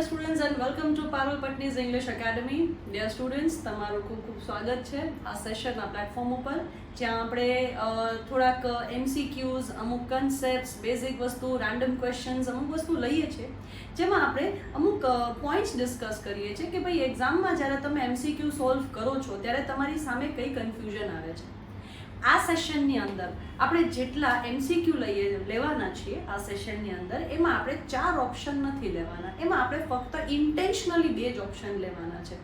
dear students and welcome to Parul Patni's English Academy. Dear students, તમારું ખૂબ ખૂબ સ્વાગત છે આ સેશનના પ્લેટફોર્મ ઉપર જ્યાં આપણે થોડાક MCQs, અમુક કન્સેપ્ટ્સ, બેઝિક વસ્તુ, રેન્ડમ ક્વેશ્ચન્સ, અમુક વસ્તુ લઈએ છીએ જેમાં આપણે અમુક પોઈન્ટ્સ ડિસ્કસ કરીએ છીએ કે ભાઈ એક્ઝામમાં જ્યારે તમે MCQ સોલ્વ કરો છો ત્યારે તમારી સામે કઈ કન્ફ્યુઝન આવે છે. આ સેશનની અંદર આપણે જેટલા MCQ લેવાના છીએ આ સેશનની અંદર એમાં આપણે 4 ઓપ્શન નથી લેવાના, એમાં આપણે ફક્ત ઇન્ટેન્શનલી 2 જ ઓપ્શન લેવાના છે.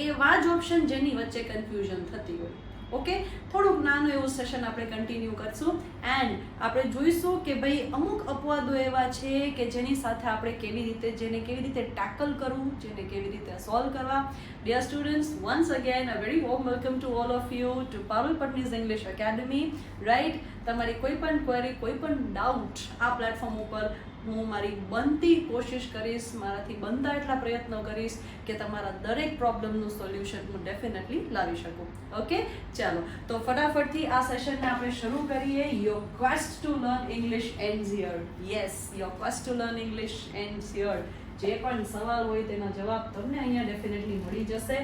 એવા જ ઓપ્શન જેની વચ્ચે કન્ફ્યુઝન થતી હોય. ઓકે, થોડુંક નાનું એવું સેશન આપણે કન્ટિન્યુ કરશું એન્ડ આપણે જોઈશું કે ભાઈ અમુક અપવાદો એવા છે કે જેની સાથે આપણે કેવી રીતે ટેકલ કરવું, જેને કેવી રીતે સોલ્વ કરવા. Dear students, once again a very warm welcome to all of you to Parul Patni's English Academy. Right, તમારી કોઈ પણ ક્વેરી, કોઈ પણ ડાઉટ આ પ્લેટફોર્મ ઉપર હું મારી બનતી કોશિશ કરીશ, મારાથી બનતા એટલા પ્રયત્નો કરીશ કે તમારા દરેક પ્રોબ્લેમનું સોલ્યુશન હું ડેફિનેટલી લાવી શકું. ઓકે, ચાલો તો ફટાફટથી આ સેશનને આપણે શરૂ કરીએ. Your quest to learn English ends here. Yes, your quest to learn English ends here. જે પણ સવાલ હોય તેના જવાબ તમને અહીંયા ડેફિનેટલી મળી જશે.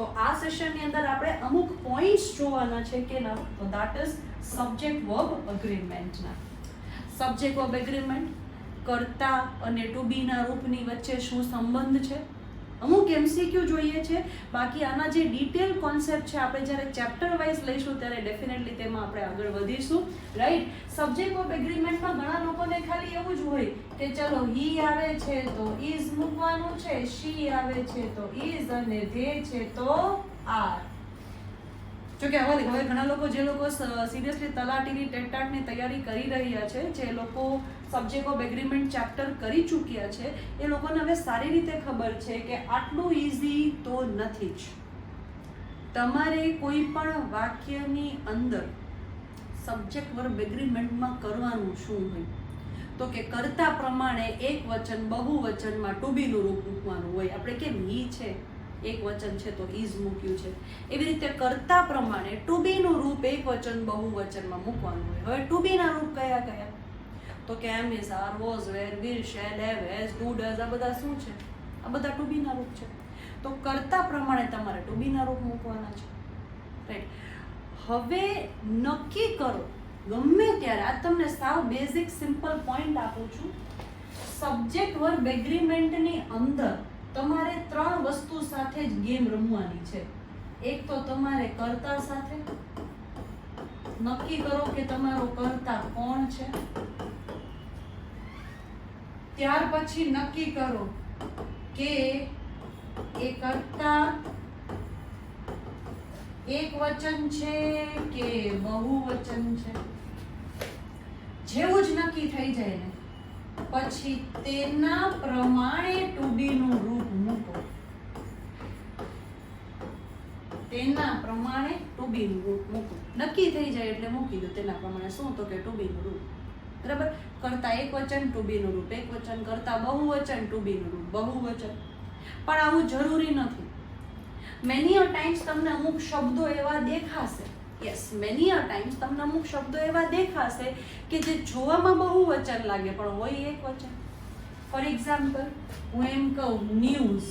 તો આ સેશનની અંદર આપણે અમુક પોઈન્ટ્સ જોવાના છે કે ના, તો દેટ ઇઝ સબ્જેક્ટ વર્બ અગ્રીમેન્ટના. સબ્જેક્ટ વર્બ એગ્રીમેન્ટ, કર્તા અને ટુ બી ના રૂપની વચ્ચે શું સંબંધ છે, અમુક MCQ જોઈએ છે. બાકી આના જે ડિટેલ કોન્સેપ્ટ છે આપણે જ્યારે ચેપ્ટર વાઇઝ લઈશું ત્યારે ડેફિનેટલી તેમાં આપણે આગળ વધીશું. રાઈટ, સબ્જેક્ટ ઓફ એગ્રીમેન્ટમાં ઘણા લોકોને ખાલી એવું જ હોય કે ચલો હી આવે છે તો ઇઝ મૂકવાનું છે, શી આવે છે તો ઇઝ અને ધે છે તો આર. જો કે હવે ઘણા લોકો જે લોકો સિરિયસલી તલાટીની ટેટાટની તૈયારી કરી રહ્યા છે, જે લોકો સબ્જેક્ટ ઓફ એગ્રીમેન્ટ ચેપ્ટર કરી ચૂક્યા છે, એ લોકોને હવે સારી રીતે ખબર છે કે આટલું ઇઝી તો નથી જ. તમારે કોઈ પણ વાક્યની અંદર સબ્જેક્ટ વર્બ એગ્રીમેન્ટમાં કરવાનું શું હોય તો કે કર્તા પ્રમાણે એક વચન બહુવચનમાં ટુ બીનું રૂપ મૂકવાનું હોય. આપણે કેમ હી છે એક વચન છે તો ઇઝ મૂક્યું છે, એવી રીતે કર્તા પ્રમાણે ટુ બી નું રૂપ એક વચન બહુવચનમાં મૂકવાનું હોય. હવે ટુ બી ના રૂપ કયા કયા તો કે am, is, are, was, were, will, shall, have, has, do, does, આ બધા શું છે? આ બધા ટુ બી ના રૂપ છે. તો કર્તા પ્રમાણે તમારે ટુ બી ના રૂપ મૂકવાના છે. રાઈટ, હવે નક્કી કરો ગમે ત્યારે, આ તમને સાવ બેઝિક સિમ્પલ પોઈન્ટ આપું છું. સબ્જેક્ટ વર્બ એગ્રીમેન્ટની અંદર તમારે 3 વસ્તુ સાથે જ ગેમ રમવાની છે. એક તો તમારે કર્તા સાથે નક્કી કરો કે તમારો કર્તા કોણ છે. ત્યાર પછી નક્કી કરો કે એ કર્તા એક વચન છે કે બહુવચન છે. જેવું જ નક્કી થઈ જાય ને પછી તેના પ્રમાણે ટુ બી નું રૂપ મૂકો. તેના પ્રમાણે ટુ બી નું રૂપ મૂકો. નક્કી થઈ જાય એટલે મૂકી દો તેના પ્રમાણે. શું તો કે ટુ બી નું રૂપ. બરાબર, કરતા એક વચન ટુ બી નું રૂપ એક વચન, કરતા બહુવચન ટુ બી નું રૂપ બહુવચન. પણ આવું જરૂરી નથી. મેની અ ટાઈમ્સ તમને અમુક શબ્દો એવા દેખાશે, યસ, મેની અ ટાઈમ્સ તમને અમુક શબ્દો એવા દેખાશે કે જે જોવામાં બહુવચન લાગે પણ હોય એક વચન. ફોર એક્ઝામ્પલ, હું એમ કહું ન્યૂઝ,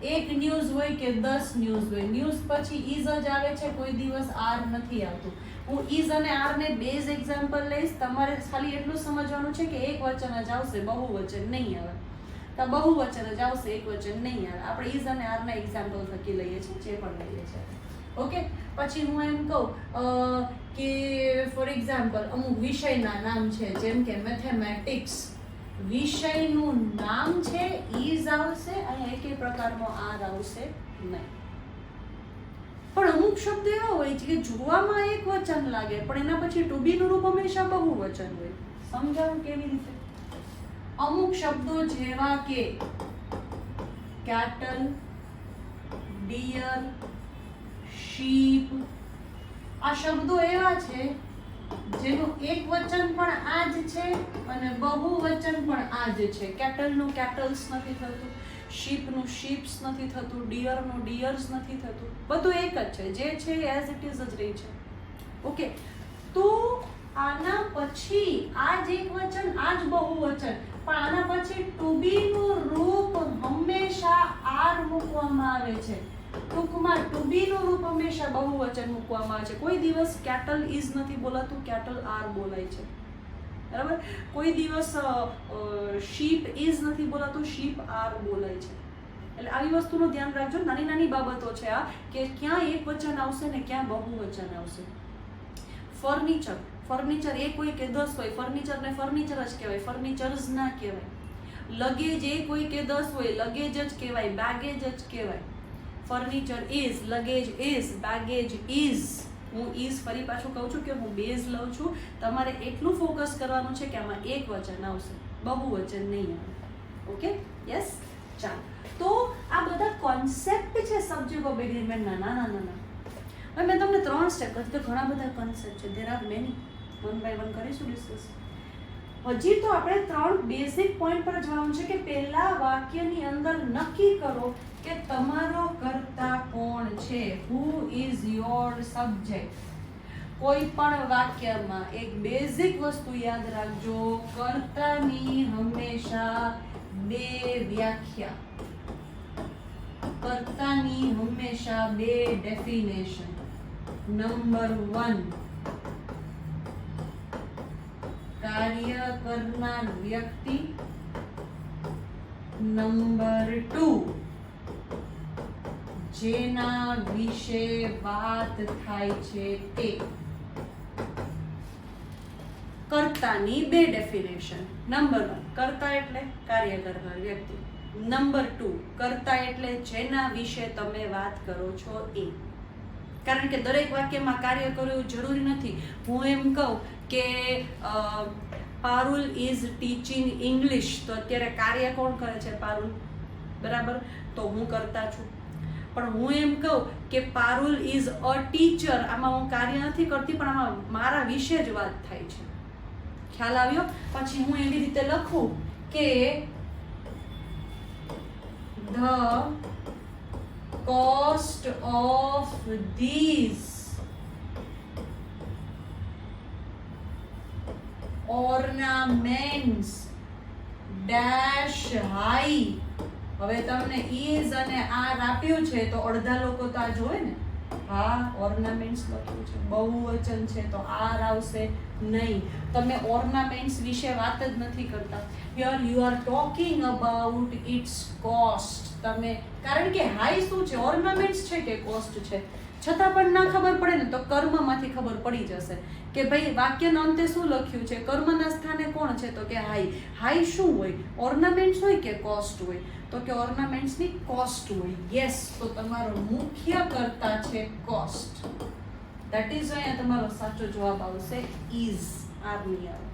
એક ન્યૂઝ હોય કે 10 ન્યૂઝ હોય. ન્યૂઝ પછી ઇઝ જ આવે છે, કોઈ દિવસ આર નથી આવતું. હું ઇઝ અને આર ને બેઝ એક્ઝામ્પલ લઈશ. તમારે ખાલી એટલું સમજવાનું છે કે એક વચન જ આવશે, બહુવચન નહીં આવે. તો બહુવચન જ આવશે, એક વચન નહીં આવે. આપણે ઇઝ અને આર ના એક્ઝામ્પલ થકી લઈએ છીએ, જે પણ લઈએ છીએ. ઓકે, પછી હું એમ કહું કે ફોર એક્ઝામ્પલ અમુક વિષયના નામ છે, જેમ કે મેથેમેટિક્સ. વિષયનું નામ છે, ઇઝ આવશે, અહીંયા એકે પ્રકારનો આર આવશે નહીં. પણ અમુક શબ્દ એવા હોય છે કે જોવામાં એક વચન લાગે પણ એના પછી ટુ બી નું રૂપ હંમેશા બહુવચન હોય. સમજાવું કેવી રીતે? અમુક શબ્દો જેવા કે કેટલ, ડિયર, શીપ, આ શબ્દો એવા છે જેનું એક વચન પણ આ જ છે અને બહુવચન પણ આ જ છે. કેટલનું કેટલ્સ નથી થતું, શીપનું શીપ્સ નથી થતું, ડિયરનું ડિયર્સ નથી થતું. બધું એક જ છે, જે છે એઝ ઇટ ઇઝ જ રહી છે. ઓકે, તો આના પછી આ જ એક વચન, આ જ બહુવચન, પણ આના પછી ટુ બી નું રૂપ મૂકવામાં આવે છે. ટૂંકમાં ટુ બી નું રૂપ હંમેશા બહુવચન મૂકવામાં આવે છે. કોઈ દિવસ કેટલ ઇઝ નથી બોલાતું, કેટલ આર બોલાય છે. બરાબર? કોઈ દિવસ શીપ ઇઝ નથી બોલાતું, શીપ આર બોલાય છે. એટલે આવી વસ્તુનું ધ્યાન રાખજો. નાની નાની બાબતો છે આ, કે ક્યાં એક વચન આવશે ને ક્યાં બહુવચન આવશે. ફર્નિચર, ફર્નિચર એક હોય કે 10 હોય, ફર્નિચર ને ફર્નિચર જ કહેવાય, ફર્નિચર્સ ના કહેવાય. લગેજ એક હોય કે 10 હોય, લગેજ જ કહેવાય, બેગેજ જ કહેવાય. Furniture is, luggage is, baggage is. હું ઇઝ ફરી પાછું કહું છું કે હું બેઝ લઉં છું. તમારે એટલું ફોકસ કરવાનું છે કે આમાં એક વચન આવશે, બહુવચન નહીં આવે. Okay, yes. ચાલો, તો આ બધા કોન્સેપ્ટ છે સબ્જેક્ટ ઓફ એગ્રીમેન્ટના, નાના. હવે મેં તમને 3 સ્ટેપ કરી, તો ઘણા બધા કોન્સેપ્ટ છે. There are many, one by one કરીશું ડિસ્કસ. હજી તો આપણે 3 બેઝિક પોઈન્ટ પર જવાનું છે કે પહેલા વાક્યની અંદર નક્કી કરો કે તમારો કર્તા કોણ છે. Who is your subject. કોઈ પણ વાક્યમાં એક બેઝિક વસ્તુ યાદ રાખજો, કર્તાની હંમેશા 2 વ્યાખ્યા, કર્તાની હંમેશા 2 ડેફિનેશન. નંબર 1, કાર્ય કરનાર વ્યક્તિ. નંબર 2, જેના વિશે વાત થાય છે તે. કર્તાની 2 ડેફિનેશન. નંબર 1, કર્તા એટલે કાર્ય કરનાર વ્યક્તિ. નંબર 2, કર્તા એટલે જેના વિશે તમે વાત કરો છો એ. કારણ કે દરેક વાક્યમાં કાર્ય કરવું જરૂરી નથી. હું એમ કહું કે પારુલ ઇઝ ટીચિંગ ઇંગ્લિશ, તો અત્યારે કાર્ય કોણ કરે છે? પારુલ. બરાબર, તો હું કરતા છું. પણ હું એમ કહું કે પારુલ ઇઝ અ ટીચર, આમાં હું કાર્ય નથી કરતી, પણ આમાં મારા વિશે જ વાત થાય છે. ખ્યાલ આવ્યો? પછી હું એવી રીતે લખું કે the cost of these ornaments dash high. હવે તમને is અને r આપ્યું છે તો અડધા લોકો તો આ જોવે ને, હા ઓર્નામેન્ટ્સ લખ્યું છે, બહુવચન છે તો r આવશે નહીં. તમે ઓર્નામેન્ટ્સ વિશે વાત જ નથી કરતા. Here you are talking about its cost. તમે, કારણ કે હાઈ શું છે? ઓર્નામેન્ટ્સ છે કે કોસ્ટ છે? છતાં પણ ના ખબર પડે ને તો કર્મમાંથી ખબર પડી જશે કે ભાઈ વાક્યના અંતે શું લખ્યું છે, કર્મના સ્થાને કોણ છે, તો કે હાઈ. હાઈ શું હોય? ઓર્નામેન્ટ્સ હોય કે કોસ્ટ હોય? તો કે ઓર્નામેન્ટ્સની કોસ્ટ હોય. યસ, તો તમારો મુખ્ય કર્તા છે કોસ્ટ. ધેટ ઇઝ અહીંયા તમારો સાચો જવાબ આવશે ઇઝ. આરની આવે.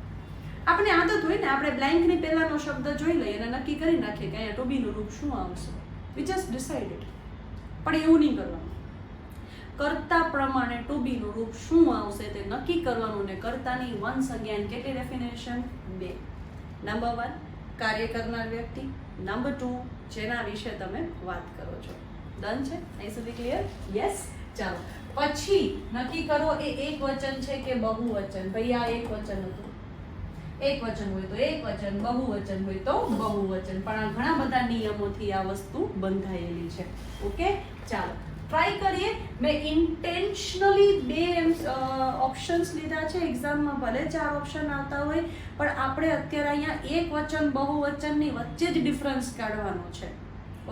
આપણે આદત હોય ને, આપણે બ્લેન્કની પહેલાનો શબ્દ જોઈ લઈએ અને નક્કી કરી નાખીએ કે અહીંયા ટુ બીનું રૂપ શું આવશે. We just decided. પણ એવું નહીં કરવાનું. કર્તા પ્રમાણે ટુ બીનું રૂપ શું આવશે તે નક્કી કરવાનું. ને કર્તાની વન્સ અગેન કેટલી ડેફિનેશન? 2. નંબર 1, કાર્ય કરનાર વ્યક્તિ. નંબર 2, જેના વિશે તમે વાત કરો છો. ડન છે? અહીં સુધી ક્લિયર? યસ. ચાલો, પછી નક્કી કરો એ એક વચન છે કે બહુવચન. ભાઈ આ એક વચન હતું, એક વચન હોય તો એક વચન, બહુવચન હોય તો બહુવચન. પણ આ ઘણા બધા નિયમોથી આ વસ્તુ બંધાયેલી છે. ઓકે, ચાલો ટ્રાય કરીએ. મેં ઇન્ટેન્શનલી 2 ઓપ્શન્સ લીધા છે. એક્ઝામમાં ભલે 4 ઓપ્શન આવતા હોય, પણ આપણે અત્યારે અહીંયા એક વચન બહુવચનની વચ્ચે જ ડિફરન્સ કાઢવાનો છે.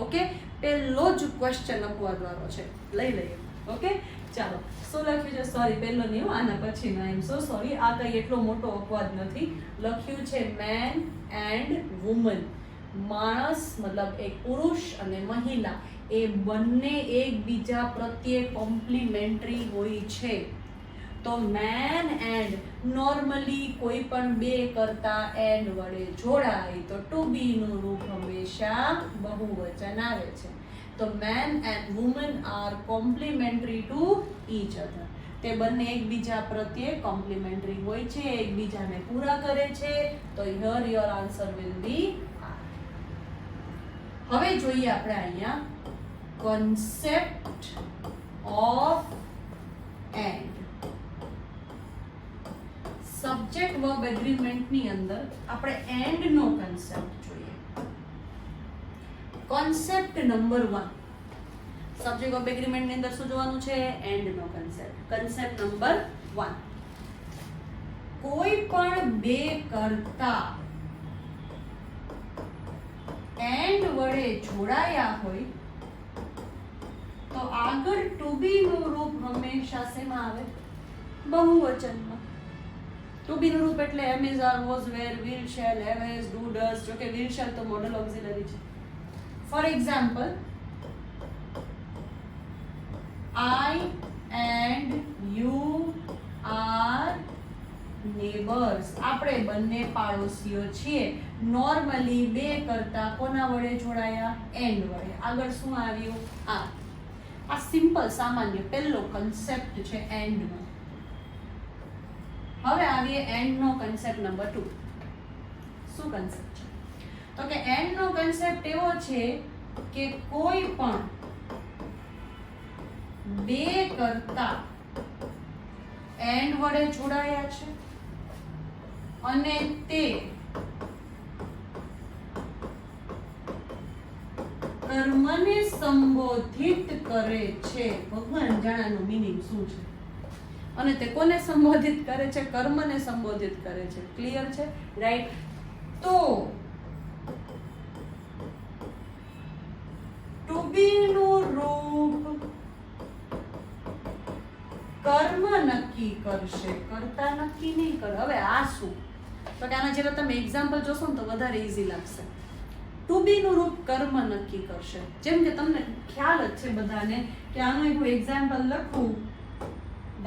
ઓકે, પહેલો જ ક્વેશ્ચન અપવાદવાળો છે, લઈ લઈએ. ઓકે, ચાલો. શું લખ્યું છે? સોરી, પહેલો નહીં, આના પછીનો. આઈ એમ સો સોરી. આ કંઈ એટલો મોટો અપવાદ નથી. લખ્યું છે મેન એન્ડ વુમન. માણસ મતલબ એક પુરુષ અને મહિલા એ બંને એકબીજા પ્રત્યે કોમ્પ્લિમેન્ટરી હોય છે. તો મેન એન્ડ નોર્મલી કોઈ પણ 2 કરતા એન્ડ વડે જોડાય તો ટુ બી નું રૂપ હંમેશા બહુવચન આવે છે. તો man and woman are complementary to each other. તે બંને એકબીજા પ્રત્યે કોમ્પ્લિમેન્ટરી હોય છે, એકબીજાને પૂરા કરે છે. તો here your answer will be are. હવે જોઈએ આપણે અહીંયા concept of and. Subject verb agreement ની અંદર આપણે એન્ડ નો કન્સેપ્ટ જોઈએ. Concept number 1, subject of agreement ની અંદર શું જોવાનું છે? એન્ડ નો કન્સેપ્ટ. કન્સેપ્ટ નંબર 1, કોઈ પણ બે કરતા એન્ડ વડે જોડાયા હોય તો આગળ ટુ બી નું રૂપ હંમેશા શેમાં આવે? બહુવચનમાં. ટુ બી નું રૂપ એટલે am is, are, was, were, will, shall, have, has, do, does. જો કે વિલ, શેલ તો મોડલ ઓક્ઝિલરી છે. For example, I and you are neighbors. આપણે બંને પાડોશીઓ છીએ. નોર્મલી બે કરતા કોના વડે જોડાયા? એન્ડ વડે. આગળ શું આવ્યું? આ સિમ્પલ સામાન્ય પહેલો કન્સેપ્ટ છે એન્ડ નો. હવે આવીએ એન્ડ નો કન્સેપ્ટ નંબર 2. શું કન્સેપ્ટ છે? તો કે એન્ડ નો કન્સેપ્ટ એવો છે કે કોઈ પણ બે કરતા એન્ડ વડે જોડાયા છે અને તે કર્મને સંબોધિત કરે છે. ભગવાન જાણેનું મીનિંગ શું છે? અને તે કોને સંબોધિત કરે છે? કર્મને સંબોધિત કરે છે. ક્લિયર છે? રાઈટ. તો ટુ બી નું રૂપ કર્મ નક્કી કરશે, કર્તા નક્કી નહીં કરે. હવે આ શું? તો કે આના જેવા તમે એક્ઝામ્પલ જોશો ને તો વધારે ઈઝી લાગશે. ટુ બી નું રૂપ કર્મ નક્કી કરશે. જેમ કે તમને ખ્યાલ જ છે બધાને કે આનું એક એક્ઝામ્પલ લખું,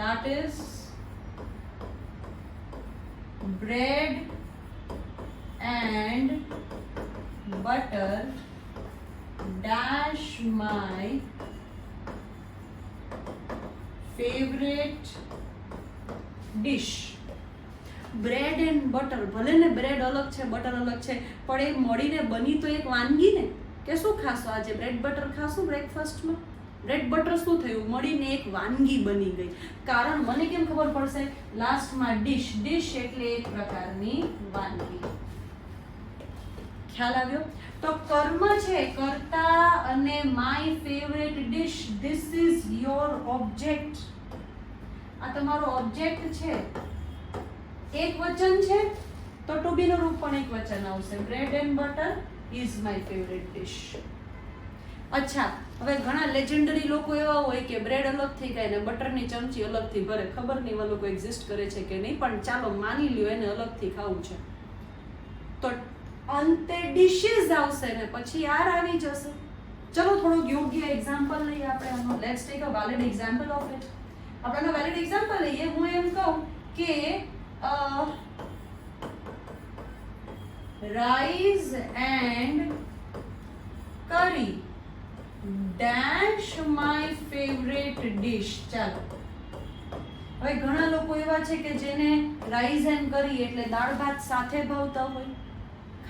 that is bread and butter dash my favorite dish. Bread and butter, ભલે ને બ્રેડ અલગ છે, બટર અલગ છે, પણ એ મળીને બની તો એક વાનગી ને. કે શું ખાશો આજે? બ્રેડ બટર ખાશું બ્રેકફાસ્ટમાં? બ્રેડ બટર શું થયું? મળીને એક વાનગી બની ગઈ. કારણ મને કેમ ખબર પડશે? લાસ્ટમાં ડિશ, ડિશ એટલે એક પ્રકારની વાનગી. ખ્યાલ આવ્યો? તો કર્મ છે કર્તા અને my favourite dish, this is your object. આ તમારો ઓબ્જેક્ટ છે. એક વચન છે તો ટુ બી નું રૂપ પણ એક વચન આવશે. Bread and butter is my favourite dish. અચ્છા, હવે ઘણા લેજેન્ડરી લોકો એવા હોય કે બ્રેડ અલગથી ખાય ને બટરની ચમચી અલગથી ભરે. ખબર નહીં એવા લોકો એક્ઝિસ્ટ કરે છે કે નહીં, પણ ચાલો માની લ્યો એને અલગથી ખાવું છે. તો અંતે ડિશિસ આવશે ને પછી આર આવી જશે. ચલો થોડુંક યોગ્ય એક્ઝામ્પલ લઈએ આપણે આનો. Let's take a valid example of it. આપણે વેલિડ એક્ઝામ્પલ લઈએ. હું એમ કહું કે rice and curry dash my favorite dish. ચાલો, હવે ઘણા લોકો એવા છે કે જેને રાઈસ એન્ડ કરી એટલે દાળ ભાત સાથે ભાવતા હોય,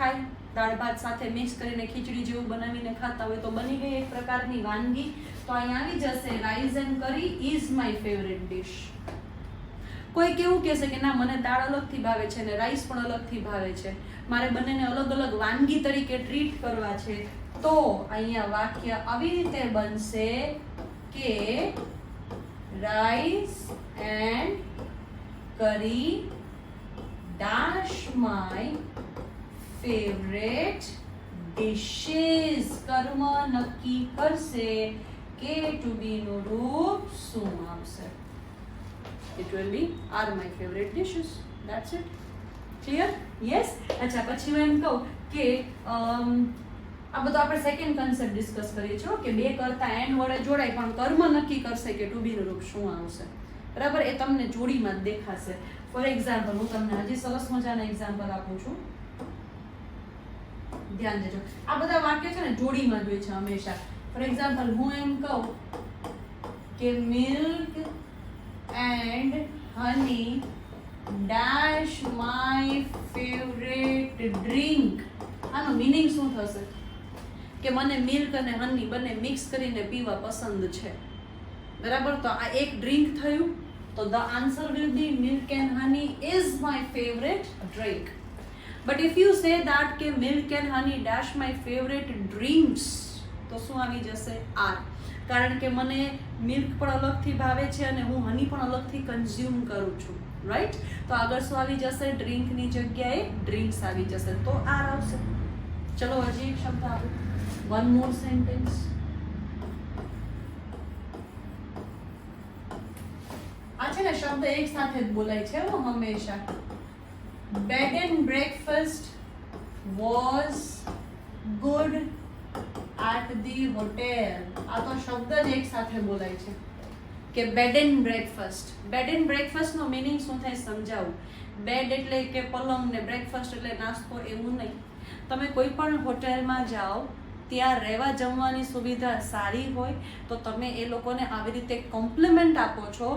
ખાય દાળ ભાત સાથે મિક્સ કરીને ખીચડી જેવું બનાવીને ખાતા હોય, તો બની ગઈ એક પ્રકારની વાનગી. તો અહીં આવી જશે રાઈસ એન્ડ કરી ઇઝ માય ફેવરેટ ડિશ. કોઈ કેવું કહેશે કે ના મને દાળ અલગથી ભાવે છે ને રાઈસ પણ અલગથી ભાવે છે, મારે બંનેને અલગ અલગ વાનગી તરીકે ટ્રીટ કરવા છે. તો અહીંયા વાક્ય આવી રીતે બનશે કે રાઈસ એન્ડ કરી dash my favorite dishes. કર્મ નક્કી કરશે કે ટુ બી નું રૂપ શું આવશે? It will be are my favorite dishes. That's it. Clear? Yes? અચ્છા, પછી હું એમ કહું કે આ બધું આપણે સેકન્ડ કન્સેપ્ટ ડિસ્કસ કરીએ છીએ કે બે કરતા એન્ડ વડે જોડાય પણ કર્મ નક્કી કરશે કે ટુ બી નું રૂપ શું આવશે. બરાબર? એ તમને જોડીમાં જ દેખાશે. ફોર એક્ઝામ્પલ હું તમને હજી સરસ મજાના એક્ઝામ્પલ આપું છું. ધ્યાન દેજો. આ બધા વાક્ય છે ને જોડીમાં જ હોય છે હંમેશા. ફોર એક્ઝામ્પલ હું એમ કહું કે milk and honey dash my favorite drink. આનો મીનિંગ શું થશે? કે મને મિલ્ક અને હની બંને મિક્સ કરીને પીવા પસંદ છે. બરાબર? તો આ એક ડ્રિંક થયું. તો the answer will be milk and honey is my favorite drink. But if you say that કે milk and honey dash my favorite drinks, તો તો શું આવી જશે? આર. કારણ કે મને મિલ્ક પણ અલગથી ભાવે છે અને હું હની પણ અલગથી કન્ઝ્યુમ કરું છું, રાઈટ? તો આગળ શું આવી જશે? ડ્રિંકની જગ્યાએ ડ્રિંક્સ આવી જશે, તો આર આવશે. ચલો હજી એક શબ્દ આપો, વન મોર સેન્ટેન્સ. આ છે ને શબ્દ એક સાથે જ બોલાય છે હંમેશા. Bed and breakfast was good at the hotel. આ તો શબ્દ જ એક સાથે બોલાય છે કે bed and breakfast. Bed and breakfast નો મીનિંગ શું થાય સમજાવું. બેડ એટલે કે પલંગ ને બ્રેકફાસ્ટ એટલે નાસ્તો, એવું નહીં. તમે કોઈ પણ હોટેલમાં જાઓ, ત્યાં રહેવા જમવાની સુવિધા સારી હોય તો તમે એ લોકોને આવી રીતે કોમ્પ્લિમેન્ટ આપો છો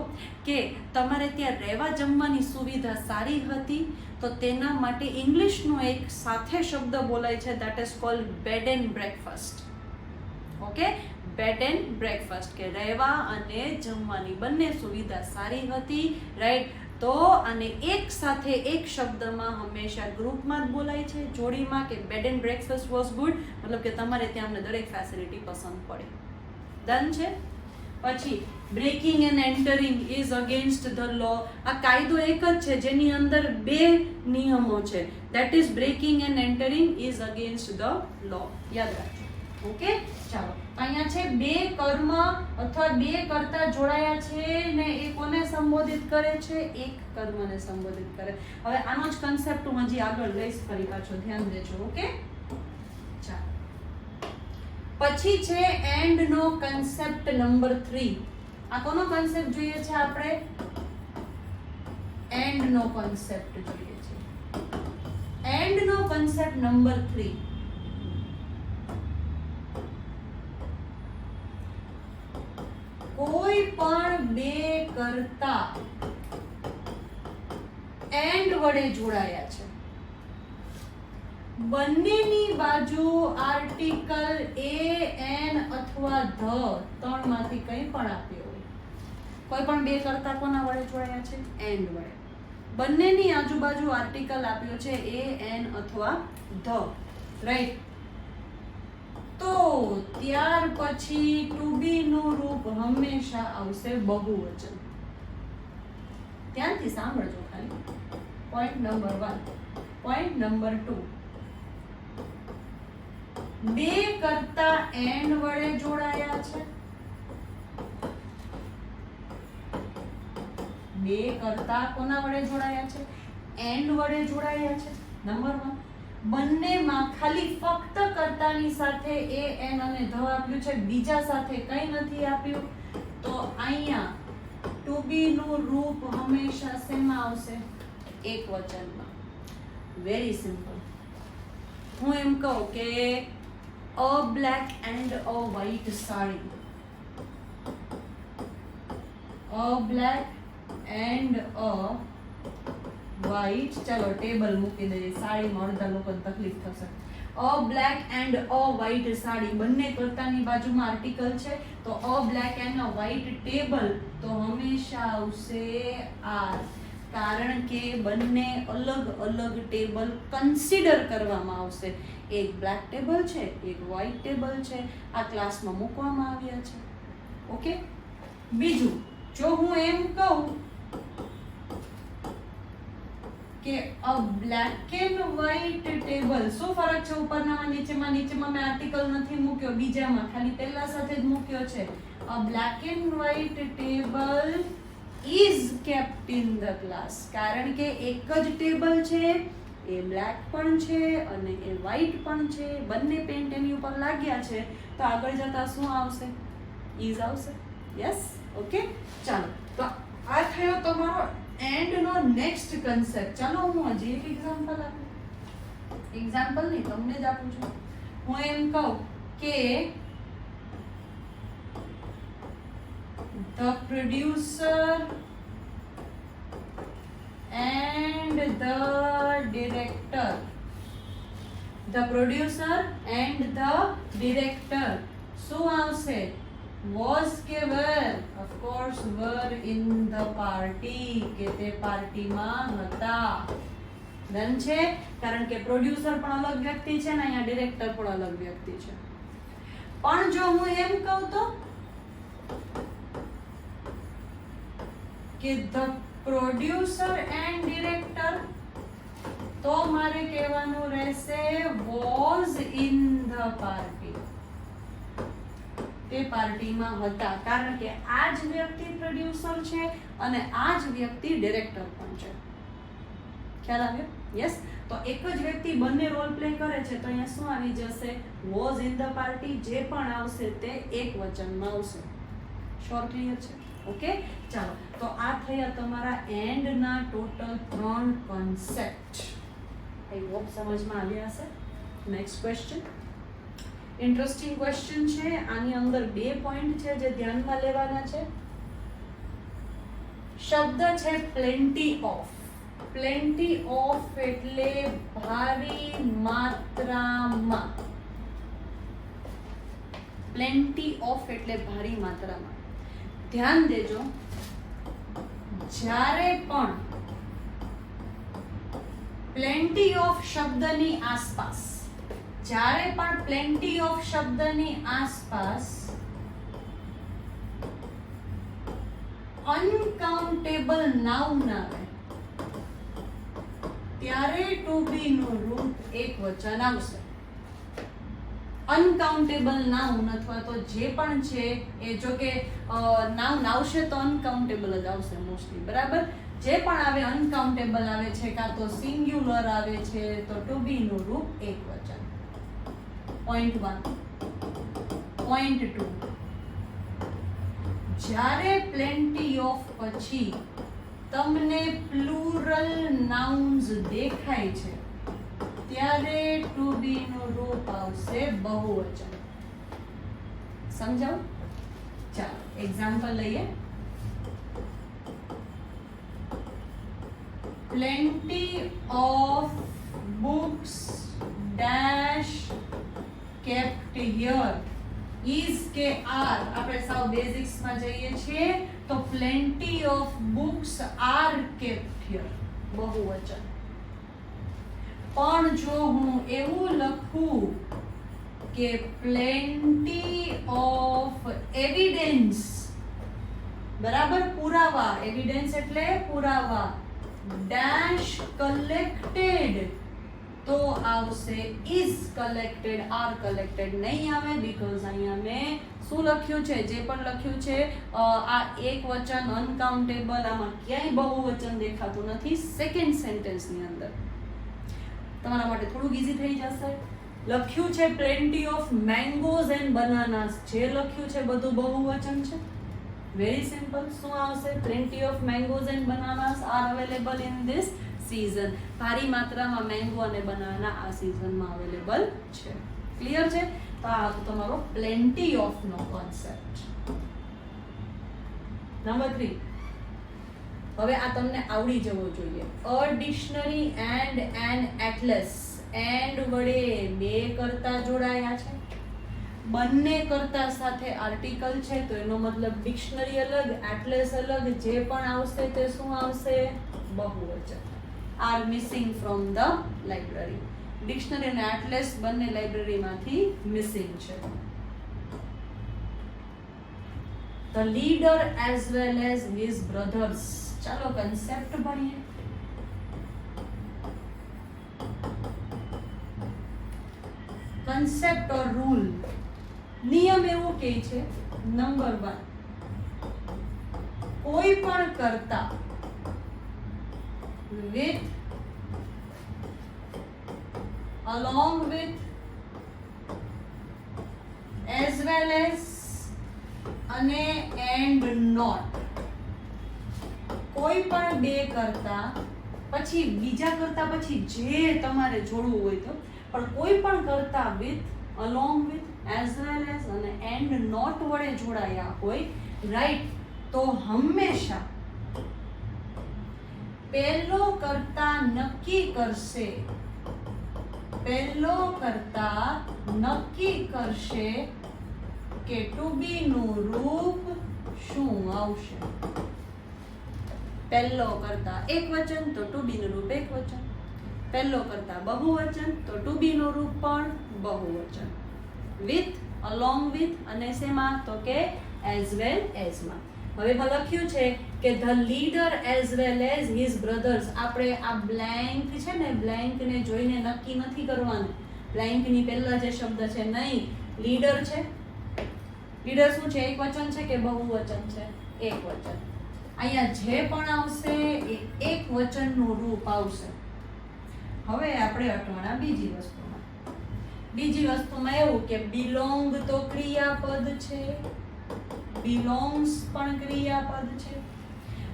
કે તમારે ત્યાં રહેવા જમવાની સુવિધા સારી હતી, તો તેના માટે ઇંગ્લિશનો એક સાથે શબ્દ બોલાય છે, that is called bed and breakfast. Okay, bed and breakfast કે રહેવા અને જમવાની બંને સુવિધા સારી હતી, રાઈટ? તો આને એક સાથે એક શબ્દમાં હંમેશા ગ્રુપમાં જ બોલાય છે, જોડીમાં, કે bed and breakfast was good, મતલબ કે તમારે ત્યાં અમને દરેક ફેસિલિટી પસંદ પડે. ડન છે? પછી breaking and entering is against the law. આ કાયદો એક જ છે જેની અંદર બે નિયમો છે, that is breaking and entering is against the law. યાદ રાખજો. ઓકે, ચાલો. અહીંયા છે બે કર્મ અથવા બે કર્તા જોડાયા છે ને એ કોને સંબોધિત કરે છે? એક કર્મને સંબોધિત કરે. હવે આનો જ કન્સેપ્ટ હું હજી આગળ લઈશ, ફરી પાછો ધ્યાન દેજો. ઓકે, ચાલો. પછી છે એન્ડ નો કન્સેપ્ટ નંબર 3. આ કોનો કન્સેપ્ટ જોઈએ છે આપણે? એન્ડ નો કન્સેપ્ટ જોઈએ છે. એન્ડ નો કન્સેપ્ટ નંબર 3. કોઈ પણ બે કર્તા એન્ડ વડે જોડાયા છે, બંનેની બાજુ આર્ટિકલ એ, એન અથવા ધ, ત્રણમાંથી કંઈ પણ આપ્યો હોય. કોઈ પણ બે કર્તા કોના વડે જોડાયા છે? એન્ડ વડે. બંનેની આજુબાજુ આર્ટિકલ આપ્યો છે એ, એન અથવા ધ, રાઈટ? તો ત્યાર પછી ટુ બી નું રૂપ હંમેશા આવશે બહુવચન. ધ્યાનથી સાંભળજો ખાલી. Point number 1. પોઈન્ટ નંબર 2, બે કર્તા એન્ડ વડે જોડાયા છે. બે કર્તા કોના વડે જોડાયા છે? એન્ડ વડે જોડાયા છે. નંબર 1. બંનેમાં ખાલી ફક્ત કર્તાની સાથે એ, એન અને ધ આપ્યું છે, બીજા સાથે કંઈ નથી આપ્યું. તો અહીંયા ટુ બી નું રૂપ હંમેશા શેમાં આવશે? એક વચનમાં. Very simple. હું એમ કહું કે a black and a white sari. A black and a white, ચાલો ટેબલ મૂકી દઈએ, સાડીમાં અડધા લોકોને તકલીફ થશે. A black and a white sari, બંને કર્તાની બાજુમાં આર્ટિકલ છે, તો a black and a white table, તો હંમેશા આવશે આર. કારણ કે બંને અલગ અલગ ટેબલ કન્સિડર કરવામાં આવશે. એક બ્લેક ટેબલ છે, એક વ્હાઈટ ટેબલ છે, આ ક્લાસમાં મૂકવામાં આવ્યા છે. ઓકે, બીજું, જો હું એમ કહું કે a black and white table, શું ફરક છે ઉપરનામાં નીચેમાં? નીચેમાં મેં આર્ટિકલ નથી મૂક્યો, બીજામાં ખાલી પહેલા સાથે જ મૂક્યો છે. A black and white table is kept in the class. કારણ કે એક જ ટેબલ છે, એ બ્લેક પણ છે અને એ વ્હાઈટ પણ છે, બંને પેન્ટ એની ઉપર લાગ્યા છે, તો આગળ જતા શું આવશે? ઇઝ આવશે. યસ, ઓકે, ચાલો. તો આ થયો તમારો એન્ડ નો નેક્સ્ટ કન્સેપ્ટ. ચાલો હું હજી એક એક્ઝામ્પલ આપું. એક્ઝામ્પલ નહીં, તમને જ આપું છું. હું એમ કહું કે the producer and the director. The producer and the director. શું આવશે? Was કે were? Of course were in the party, કે તે પાર્ટીમાં હતા. ડન છે? કારણ કે પ્રોડ્યુસર પણ અલગ વ્યક્તિ છે ને અહીંયા ડિરેક્ટર પણ અલગ વ્યક્તિ છે. પણ જો હું એમ કહું તો કે ધ પ્રોડ્યુસર એન્ડ ડિરેક્ટર, તો મારે કહેવાનું રહેશે વોઝ ઇન ધ પાર્ટી, તે પાર્ટીમાં હતા, કારણ કે આ જ વ્યક્તિ પ્રોડ્યુસર છે અને આ જ વ્યક્તિ ડિરેક્ટર પણ છે. ખ્યાલ આવ્યો? યસ. તો એક જ વ્યક્તિ બંને રોલ પ્લે કરે છે, તો અહીંયા શું આવી જશે? Was in the party. જે પણ આવશે તે એક વચનમાં આવશે. શ્યોર? ક્લિયર છે? ઓકે, ચાલો. તો આ થયા તમારા એન્ડના ટોટલ 3 કોન્સેપ્ટ. આઈ હોપ સમજમાં આવ્યા હશે. Next question. ઇન્ટરેસ્ટિંગ ક્વેશ્ચન છે. આની અંદર 2 પોઈન્ટ છે જે ધ્યાનમાં લેવાના છે. શબ્દ છે પ્લેન્ટી ઓફ. પ્લેન્ટી ઓફ એટલે ભારી માત્રામાં. પ્લેન્ટી ઓફ એટલે ભારી માત્રામાં. ધ્યાન દેજો, જ્યારે પણ પ્લેન્ટી ઓફ શબ્દની આસપાસ, જ્યારે પણ પ્લેન્ટી ઓફ શબ્દની આસપાસ અનકાઉન્ટેબલ નાઉન આવે, ત્યારે ટુ બી નું રૂપ એકવચન આવશે. અનકાઉન્ટેબલ નાઉન અથવા તો જે પણ છે એ, જો કે નાઉન આવશે તો અનકાઉન્ટેબલ જ આવશે મોસ્ટલી, બરાબર. જે પણ આવે અનકાઉન્ટેબલ આવે છે, કાં તો સિંગ્યુલર આવે છે, તો ટુ બી નું રૂપ એકવચન. પોઈન્ટ 1. પોઈન્ટ 2, જ્યારે પ્લેન્ટી ઓફ પછી તમને પ્લુરલ નાઉન્સ દેખાય છે, ત્યારે ટુ બી નું રૂપ આવશે બહુવચન. સમજાવ? ચાલો એક્ઝામ્પલ લઈએ. Plenty of books dash kept here is કે are, આપણે સાવ બેઝિક્સ માં જઈએ છીએ તો plenty of books are kept here, બહુવચન. પણ જો હું એવું લખું કે plenty of evidence, બરાબર, પુરાવા, એવિડન્સ એટલે પુરાવા, dash collected, તો આવશે is collected, are collected નહીં આવે, બીકોઝ અહીંયા મેં શું લખ્યું છે, જે પણ લખ્યું છે આ એક વચન અનકાઉન્ટેબલ, આમાં ક્યાંય બહુવચન દેખાતું નથી સેકન્ડ સેન્ટેન્સની અંદર. તમારા માટે થોડું ઈઝી થઈ જશે. લખ્યું છે પ્લેન્ટી ઓફ મેંગોઝ એન્ડ બનાનાસ, જે લખ્યું છે બધું બહુવચન છે. Very simple. શું આવશે? Plenty of mangoes and બનાનાસ R available in this season. ભારી માત્રામાં મેંગો અને બનાના આ સીઝનમાં અવેલેબલ છે. ક્લિયર છે? તો આ તમારો પ્લેન્ટી ઓફ નો કોન્સેપ્ટ. નંબર 3. હવે આ તમને આવડી જવો જોઈએ. A dictionary and an atlas. And વડે બે કરતા જોડાયા છે, બંને કરતા સાથે આર્ટિકલ છે, તો એનો મતલબ ડિક્શનરી અલગ, એટલસ અલગ, જે પણ આવશે તે શું આવશે? બહુવચન. are missing from the library. Dictionary અને એટલસ બંને લાઇબ્રેરીમાંથી મિસિંગ છે. The leader as well as his brothers. ચાલો કન્સેપ્ટ ભણીએ. કન્સેપ્ટ ઓર રૂલ. નિયમ એવું કહે છે, નંબર 1, કોઈ પણ કરતા with, along with, as well as અને and not. કોઈ પણ બે કરતા પછી બીજા કરતા પછી જે તમારે જોડવું હોય તો, પણ કોઈ પણ કરતા with, along with, as well as અને and not વડે જોડાયા હોય, રાઈટ, તો હંમેશા પહેલો કર્તા નક્કી કરશે, પહેલો કર્તા નક્કી કરશે કે ટુ બી નું રૂપ શું આવશે. પહેલો કર્તા એક વચન તો ટુ બી નું રૂપ એક વચન, પહેલો કર્તા બહુવચન તો ટુ બી નું રૂપ પણ બહુવચન. વિથ along with અને શેમાં તો કે as well as માં. હવે એમાં લખ્યું છે કે the leader as well as his brothers. આપણે આ બ્લેન્ક છે ને, બ્લેન્ક ને જોઈને નક્કી નથી કરવાનું. બ્લેન્ક ની પહેલા જે શબ્દ છે નહીં, લીડર છે. લીડર શું છે? એક વચન છે કે બહુવચન છે? એક વચન. અહીંયા જે પણ આવશે એ એક વચનનું રૂપ આવશે. હવે આપણે અટવાણા બીજી વસ્તુમાં. બીજી વસ્તુમાં એવું કે belong તો ક્રિયાપદ છે, belongs પણ ક્રિયાપદ છે.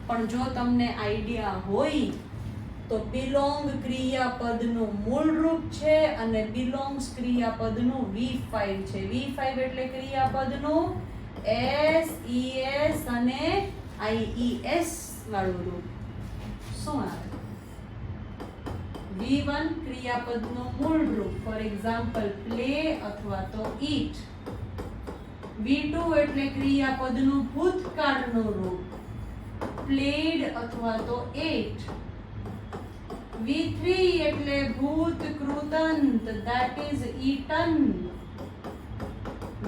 પણ જો તમને આઈડિયા હોય તો belong ક્રિયાપદનું મૂળ રૂપ છે અને belongs ક્રિયાપદનું V5 છે. V5 એટલે ક્રિયાપદનું S, ES અને IES વાળું રૂપ. શું આવે? V1 ક્રિયાપદનું મૂળ રૂપ, ફોર એક્ઝામ્પલ પ્લે અથવા તો eat. V2 એટલે ક્રિયાપદનું ભૂતકાળનું રૂપ, played અથવા તો ate. V3 એટલે ભૂત કૃદંત, that is eaten.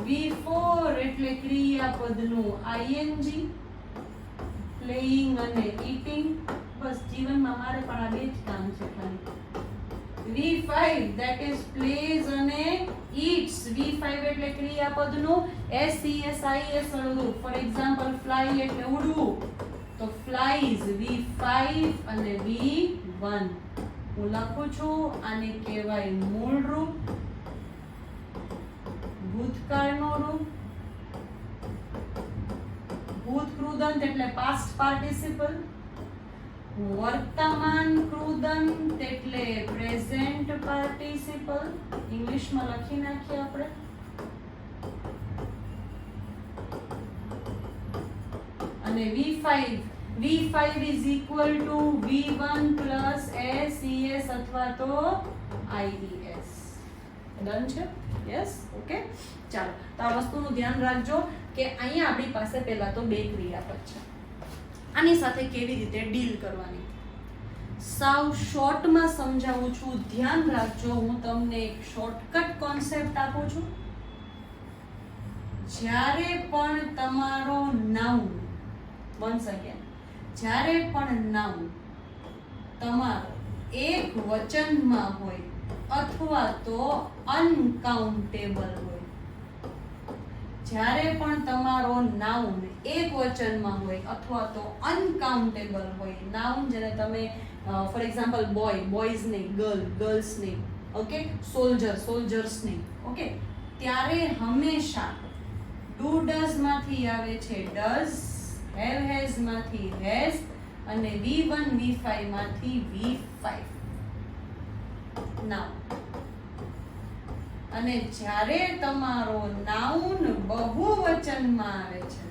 V4 એટલે ક્રિયાપદનું ing, playing અને eating. બસ જીવનમાં મારે પણ આ બે જ કામ છે ખાલી. V5 that is plays અને eats. V5 એટલે ક્રિયાપદનું SES IS વાળું રૂપ, ફોર એક્ઝામ્પલ fly એટલે ઉડવું, તો flies. V5 અને V1 હું લખું છું. આને કહેવાય મૂળ રૂપ, ભૂતકાળનું રૂપ. ભૂત કૃદંત એટલે પાસ્ટ પાર્ટિસિપલ, વર્તમાન કૃદંત એટલે પ્રેઝન્ટ પાર્ટિસિપલ. ઇંગ્લિશમાં લખી નાખીએ આપણે. અને V5 is equal to V1 plus SES અથવા તો IES. ડન છે? Yes, okay. ચાલો, તો આ વસ્તુનું ધ્યાન રાખજો કે અહીંયા આપણી પાસે પહેલા તો બે ક્રિયાપદ છે. આની સાથે કેવી રીતે ડીલ કરવાની, સાવ શોર્ટમાં સમજાવું છું. ધ્યાન રાખજો, હું તમને એક શોર્ટકટ કોન્સેપ્ટ આપું છું. જ્યારે પણ તમારો નાઉન, વન્સ અગેન, જ્યારે પણ નાઉન તમારો એક વચનમાં હોય અથવા તો અનકાઉન્ટેબલ હોય, જ્યારે પણ તમારો નાઉન એક વચનમાં હોય અથવા તો અનકાઉન્ટેબલ હોય, નાઉન જેને તમે ફોર એક્ઝામ્પલ બોય, બોયઝ નહીં, ગર્લ, ગર્લ્સ નહીં, ઓકે, સોલ્જર, સોલ્જર્સ નહીં, ઓકે, ત્યારે હંમેશા ડુ ડઝ માંથી આવે છે ડઝ, હેવ હેઝ માંથી હેઝ અને V1 V5 માંથી V5. નાઉન. અને જ્યારે તમારો નાઉન બહુવચનમાં આવે છે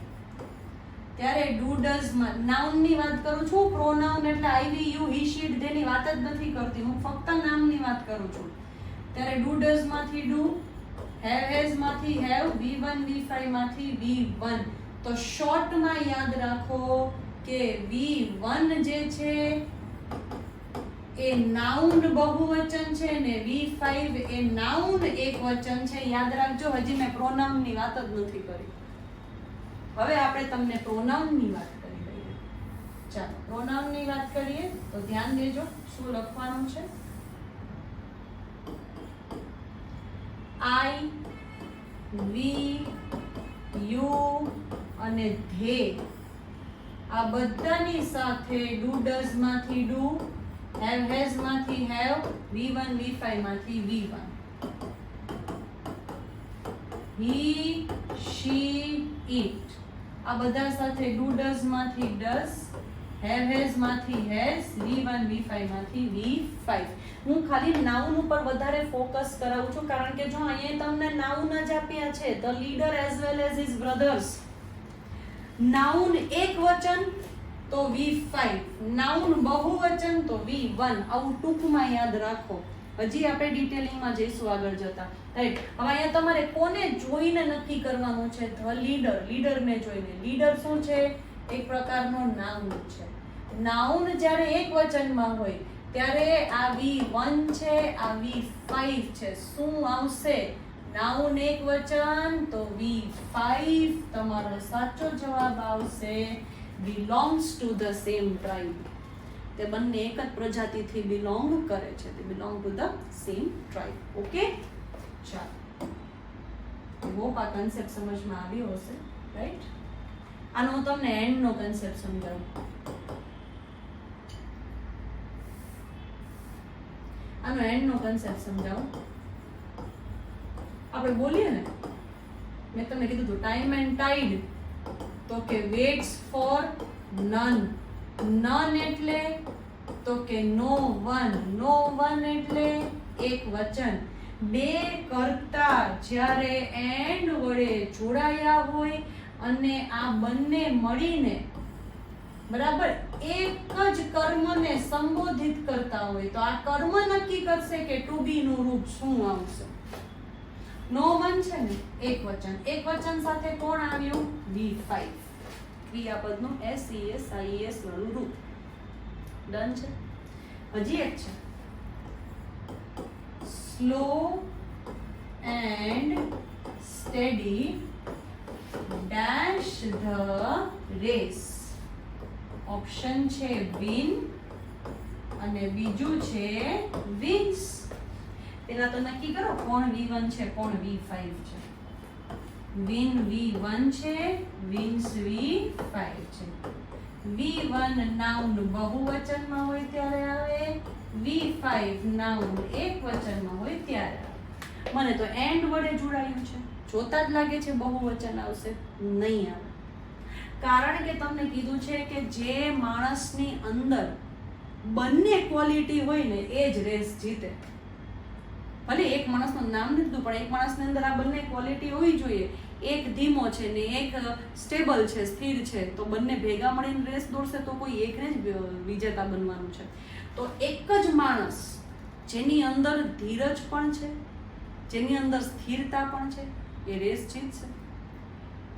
ત્યારે ડુ ડઝ માં, નાઉન ની વાત કરું છું, પ્રોનાઉન એટલે આઈ, વી, યુ, હી, શી, ઇટ ની વાત જ નથી કરતી હું, ફક્ત નામની વાત કરું છું. ત્યારે ડુ ડઝ માંથી ડુ, હેવ હેઝ માંથી હેવ, V1 V5 માંથી V1. તો શોર્ટમાં યાદ રાખો કે V1 જે છે એ નાઉન બહુવચન છે ને V5 એ નાઉન એકવચન છે. યાદ રાખજો, હજી મેં પ્રોનાઉન ની વાત જ નથી કરી. હવે આપણે તમને પ્રોનાઉન ની વાત કરી લઈએ. ચાલો પ્રોનાઉન ની વાત કરીએ તો ધ્યાન દેજો શું લખવાનું છે. I, we, you અને they આ બધાની સાથે ડુ ડઝ માંથી ડુ, હેવ હેઝ માંથી હેવ, V1 V5 માંથી V1. he, she, it આ બધા સાથે ડુ ડઝ માંથી ડઝ, હેવ હેઝ માંથી હેઝ, V1 V5 માંથી V5. હું ખાલી નાઉન ઉપર વધારે ફોકસ કરાવું છું કારણ કે જો અહીંયા તમને નાઉન જ આપ્યા છે, the leader as well as his brothers. Noun એક વચન તો V5, નાઉન બહુવચન તો V1. આવું ટૂંકમાં યાદ રાખો. હજી આપણે ડિટેલિંગમાં જઈશું આગળ જતા, રાઈટ. હવે અહીંયા તમારે કોને જોઈને નક્કી કરવાનું છે? ધ લીડર, લીડરને જોઈને. લીડર શું છે? એક પ્રકારનો નાઉન છે. નાઉન જ્યારે એક વચનમાં હોય ત્યારે આ V1 છે, આ V5 છે. શું આવશે? નાઉન એક વચન તો V5 તમારો સાચો જવાબ આવશે. belongs to the same tribe. તે બંને એક જ પ્રજાતિથી બિલોંગ કરે છે. તે belong to the same tribe. Okay, ચાલો, હોપ આ કન્સેપ્ટ સમજમાં આવ્યો હશે, રાઈટ? આનો હું તમને એન્ડ નો કન્સેપ્ટ સમજાવું. આનો એન્ડ નો કન્સેપ્ટ સમજાવું. આપણે બોલીએ ને, મેં તમને કીધું હતું ટાઈમ એન્ડ ટાઈડ, તો કે વેટ્સ ફોર નન. નન એટલે તો કે નો વન. નો વન એટલે એક વચન. બે કર્તા જ્યારે એન્ડ વડે જોડાયા હોય અને આ બંને મળીને બરાબર એક જ કર્મને સંબોધિત કરતા હોય તો આ કર્મ નક્કી કરશે કે ટુ બી નું રૂપ શું આવશે. નો વન છે ને એક વચન. એક વચન સાથે કોણ આવ્યું? V5. ક્રિયાપદનું SES IES વાળું રૂપ. ડન છે. હજી એક છે, slow and steady dash the race. Option છે વિન અને બીજું છે વિન્સ. પેલા તો નક્કી કરો કોણ V1 છે કોણ V5 છે. વિન V1 છે, વિન્સ V5 છે. V1 નાઉન બહુવચનમાં હોય ત્યારે આવે, V5 નાઉન એક વચનમાં હોય ત્યારે આવે. મને તો એન્ડ વડે જોડાયું છે, જોતા જ લાગે છે બહુવચન આવશે. નહીં આવે, કારણ કે તમને કીધું છે કે જે માણસની અંદર બંને ક્વોલિટી હોય ને એ જ રેસ જીતે. ભલે એક માણસનું નામ નથી લીધું, પણ એક માણસની અંદર આ બંને ક્વોલિટી હોવી જોઈએ. એક ધીમો છે ને એક સ્ટેબલ છે, સ્થિર છે, તો બંને ભેગા મળીને રેસ દોડશે તો કોઈ એકને જ વિજેતા બનવાનું છે. તો એક જ માણસ જેની અંદર ધીરજ પણ છે, જેની અંદર સ્થિરતા પણ છે, એ રેસ જીતશે.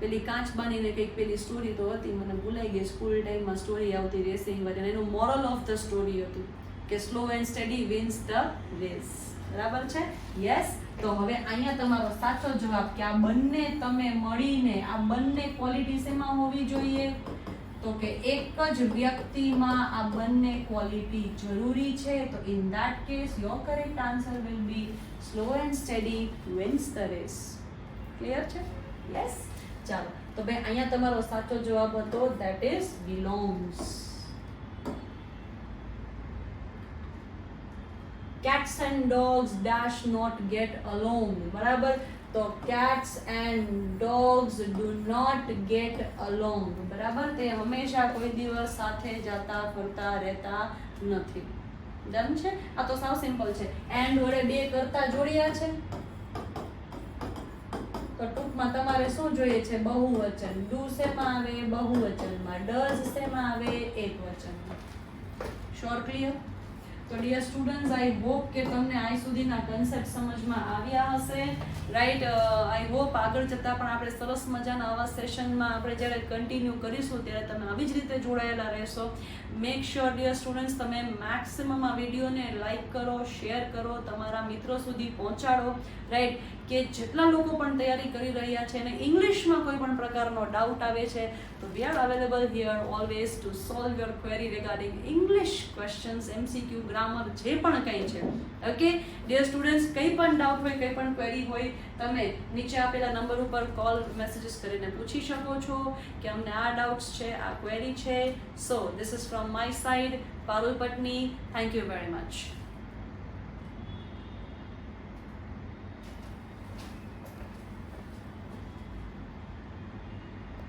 પેલી કાચબાનીને કંઈક પેલી સ્ટોરી તો હતી, મને ભૂલાઈ ગઈ, સ્કૂલ ટાઈમમાં સ્ટોરી આવતી રેસિંગ વાળી, એનું મોરલ ઓફ ધ સ્ટોરી હતું કે slow and steady wins the race. બરાબર છે? યસ. તો હવે અહીંયા તમારો સાચો જવાબ કે આ બંને તમે મળીને આ બંને ક્વોલિટી શેમાં હોવી જોઈએ? તો કે એક જ વ્યક્તિમાં આ બંને ક્વોલિટી જરૂરી છે. તો in that case your correct answer will be slow and steady wins the race. Clear છે? યસ. ચાલો, તો ભાઈ અહીંયા તમારો સાચો જવાબ હતો that is belongs. Cats and dogs dash not get along. બરાબર? તો cats and dogs do not get along. બરાબર? તે હંમેશા કોઈ દિવસ સાથે જતા ફરતા રહેતા નથી. ડન છે? આ તો સાવ સિમ્પલ છે. એન્ડ વડે બે કરતા જોડ્યા છે તો ટૂંકમાં તમારે શું જોઈએ છે? બહુવચન. ડુ શેમાં આવે? બહુવચનમાં. ડઝ શેમાં આવે? એકવચનમાં. શ્યોર? ક્લિયર? તો ડિયર સ્ટુડન્ટ્સ, આઈ હોપ કે તમને આજ સુધીના કન્સેપ્ટ સમજમાં આવ્યા હશે, રાઈટ? આઈ હોપ આગળ જતાં પણ આપણે સરસ મજાના આવા સેશનમાં આપણે જ્યારે કન્ટિન્યુ કરીશું ત્યારે તમે આવી જ રીતે જોડાયેલા રહેશો. મેક શ્યોર ડિયર સ્ટુડન્ટ્સ, તમે મેક્સિમમ આ વિડીયોને લાઈક કરો, શેર કરો, તમારા મિત્રો સુધી પહોંચાડો, રાઈટ? કે જેટલા લોકો પણ તૈયારી કરી રહ્યા છે અને ઇંગ્લિશમાં કોઈ પણ પ્રકારનો ડાઉટ આવે છે તો we are available here always to solve your query regarding English questions, MCQ, grammar, જે પણ કંઈ છે. ઓકે ડિયર સ્ટુડન્ટ્સ, કંઈ પણ ડાઉટ હોય, કંઈ પણ ક્વેરી હોય, તમે નીચે આપેલા નંબર ઉપર કોલ મેસેજીસ કરીને પૂછી શકો છો કે અમને આ ડાઉટ્સ છે, આ ક્વેરી છે. So this is from my side, Parul Patni. Thank you very much.